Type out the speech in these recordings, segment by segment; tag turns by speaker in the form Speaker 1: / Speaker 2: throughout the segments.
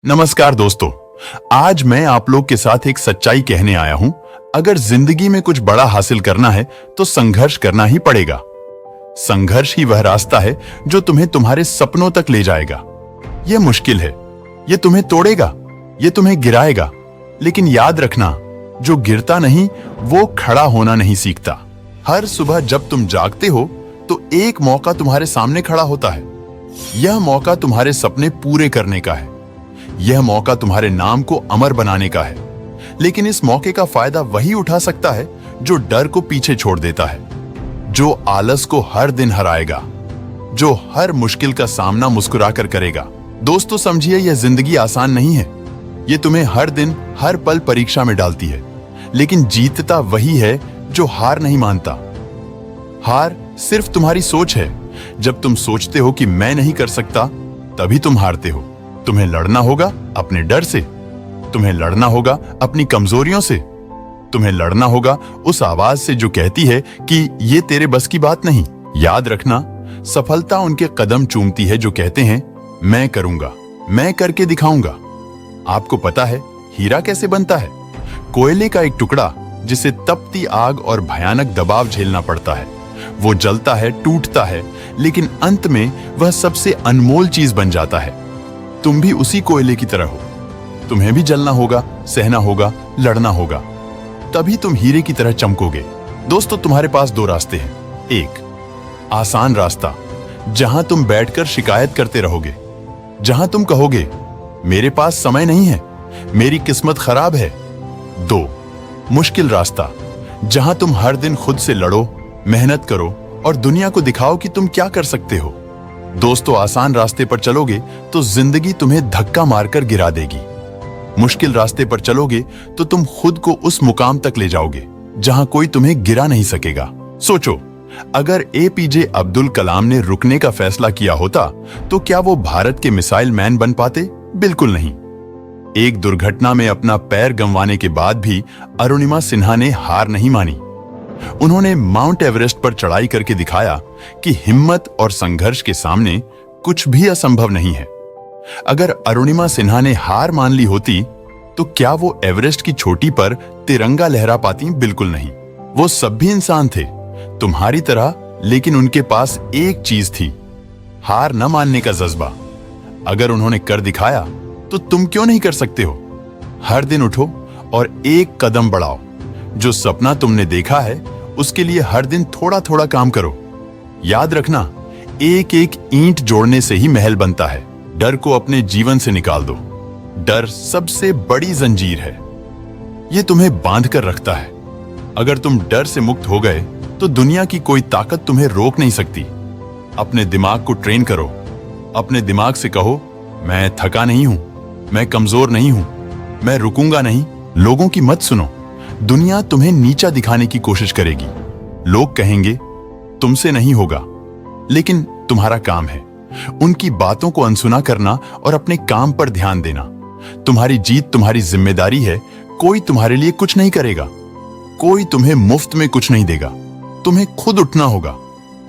Speaker 1: नमस्कार दोस्तों। आज मैं आप लोग के साथ एक सच्चाई कहने आया हूं। अगर जिंदगी में कुछ बड़ा हासिल करना है तो संघर्ष करना ही पड़ेगा। संघर्ष ही वह रास्ता है जो तुम्हें तुम्हारे सपनों तक ले जाएगा। यह मुश्किल है, यह तुम्हें तोड़ेगा, यह तुम्हें गिराएगा, लेकिन याद रखना, जो गिरता नहीं वो खड़ा होना नहीं सीखता। हर सुबह जब तुम जागते हो तो एक मौका तुम्हारे सामने खड़ा होता है। यह मौका तुम्हारे सपने पूरे करने का है। यह मौका तुम्हारे नाम को अमर बनाने का है। लेकिन इस मौके का फायदा वही उठा सकता है जो डर को पीछे छोड़ देता है, जो आलस को हर दिन हराएगा, जो हर मुश्किल का सामना मुस्कुराकर करेगा। दोस्तों समझिए, यह जिंदगी आसान नहीं है। यह तुम्हें हर दिन हर पल परीक्षा में डालती है। लेकिन जीतता वही है जो हार नहीं मानता। हार सिर्फ तुम्हारी सोच है। जब तुम सोचते हो कि मैं नहीं कर सकता, तभी तुम हारते हो। तुम्हें लड़ना होगा अपने डर से, तुम्हें लड़ना होगा अपनी कमजोरियों से, तुम्हें लड़ना होगा उस आवाज से जो कहती है कि ये तेरे बस की बात नहीं। याद रखना, सफलता उनके कदम चूमती है जो कहते हैं मैं करूंगा, मैं करके दिखाऊंगा। आपको पता है हीरा कैसे बनता है? कोयले का एक टुकड़ा जिसे तपती आग और भयानक दबाव झेलना पड़ता है। वो जलता है, टूटता है, लेकिन अंत में वह सबसे अनमोल चीज बन जाता है। तुम भी उसी कोयले की तरह हो। तुम्हें भी जलना होगा, सहना होगा, लड़ना होगा, तभी तुम हीरे की तरह चमकोगे। दोस्तों तुम्हारे पास दो रास्ते हैं। एक आसान रास्ता, जहां तुम बैठकर शिकायत करते रहोगे, जहां तुम कहोगे मेरे पास समय नहीं है, मेरी किस्मत खराब है। दो मुश्किल रास्ता, जहां तुम हर दिन खुद से लड़ो, मेहनत करो और दुनिया को दिखाओ कि तुम क्या कर सकते हो। दोस्तों आसान रास्ते पर चलोगे तो जिंदगी तुम्हें धक्का मारकर गिरा देगी। मुश्किल रास्ते पर चलोगे तो तुम खुद को उस मुकाम तक ले जाओगे जहां कोई तुम्हें गिरा नहीं सकेगा। सोचो, अगर एपीजे अब्दुल कलाम ने रुकने का फैसला किया होता तो क्या वो भारत के मिसाइल मैन बन पाते? बिल्कुल नहीं। एक दुर्घटना में अपना पैर गंवाने के बाद भी अरुणिमा सिन्हा ने हार नहीं मानी। उन्होंने माउंट एवरेस्ट पर चढ़ाई करके दिखाया कि हिम्मत और संघर्ष के सामने कुछ भी असंभव नहीं है। अगर अरुणिमा सिन्हा ने हार मान ली होती तो क्या वो एवरेस्ट की चोटी पर तिरंगा लहरा पाती? बिल्कुल नहीं। वो सब भी इंसान थे तुम्हारी तरह, लेकिन उनके पास एक चीज थी, हार न मानने का जज्बा। अगर उन्होंने कर दिखाया तो तुम क्यों नहीं कर सकते हो? हर दिन उठो और एक कदम बढ़ाओ। जो सपना तुमने देखा है उसके लिए हर दिन थोड़ा थोड़ा काम करो। याद रखना, एक एक ईंट जोड़ने से ही महल बनता है। डर को अपने जीवन से निकाल दो। डर सबसे बड़ी जंजीर है, यह तुम्हें बांध कर रखता है। अगर तुम डर से मुक्त हो गए तो दुनिया की कोई ताकत तुम्हें रोक नहीं सकती। अपने दिमाग को ट्रेन करो। अपने दिमाग से कहो मैं थका नहीं हूं, मैं कमजोर नहीं हूं, मैं रुकूंगा नहीं। लोगों की मत सुनो। दुनिया तुम्हें नीचा दिखाने की कोशिश करेगी। लोग कहेंगे तुमसे नहीं होगा, लेकिन तुम्हारा काम है उनकी बातों को अनसुना करना और अपने काम पर ध्यान देना। तुम्हारी जीत तुम्हारी जिम्मेदारी है। कोई तुम्हारे लिए कुछ नहीं करेगा, कोई तुम्हें मुफ्त में कुछ नहीं देगा। तुम्हें खुद उठना होगा,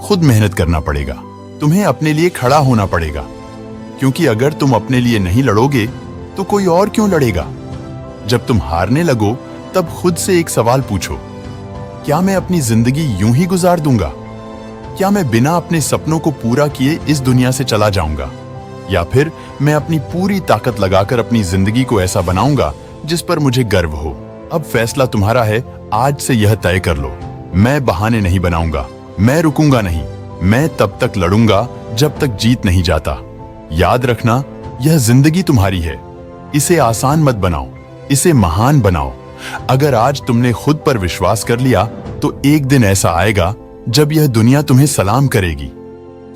Speaker 1: खुद मेहनत करना पड़ेगा, तुम्हें अपने लिए खड़ा होना पड़ेगा। क्योंकि अगर तुम अपने लिए नहीं लड़ोगे तो कोई और क्यों लड़ेगा? जब तुम हारने लगो तब खुद से एक सवाल पूछो, क्या मैं अपनी जिंदगी यूं ही गुजार दूंगा? क्या मैं बिना अपने सपनों को पूरा किए इस दुनिया से चला जाऊंगा? या फिर मैं अपनी पूरी ताकत लगाकर अपनी जिंदगी को ऐसा बनाऊंगा जिस पर मुझे गर्व हो? अब फैसला तुम्हारा है। आज से यह तय कर लो, मैं बहाने नहीं बनाऊंगा, मैं रुकूंगा नहीं, मैं तब तक लड़ूंगा जब तक जीत नहीं जाता। याद रखना, यह जिंदगी तुम्हारी है। इसे आसान मत बनाओ, इसे महान बनाओ। अगर आज तुमने खुद पर विश्वास कर लिया तो एक दिन ऐसा आएगा जब यह दुनिया तुम्हें सलाम करेगी।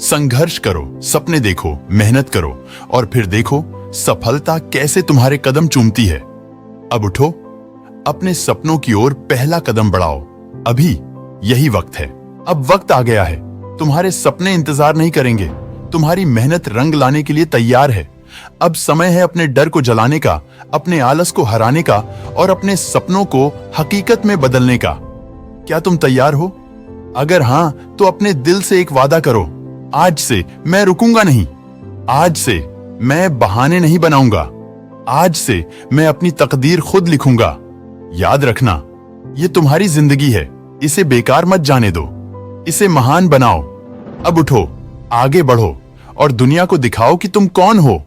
Speaker 1: संघर्ष करो, सपने देखो, मेहनत करो और फिर देखो सफलता कैसे तुम्हारे कदम चूमती है। अब उठो, अपने सपनों की ओर पहला कदम बढ़ाओ। अभी यही वक्त है। अब वक्त आ गया है। तुम्हारे सपने इंतजार नहीं करेंगे, तुम्हारी मेहनत रंग लाने के लिए तैयार है। अब समय है अपने डर को जलाने का, अपने आलस को हराने का और अपने सपनों को हकीकत में बदलने का। क्या तुम तैयार हो? अगर हां तो अपने दिल से एक वादा करो, आज से मैं रुकूंगा नहीं, आज से मैं बहाने नहीं बनाऊंगा, आज से मैं अपनी तकदीर खुद लिखूंगा। याद रखना, ये तुम्हारी जिंदगी है, इसे बेकार मत जाने दो, इसे महान बनाओ। अब उठो, आगे बढ़ो और दुनिया को दिखाओ कि तुम कौन हो।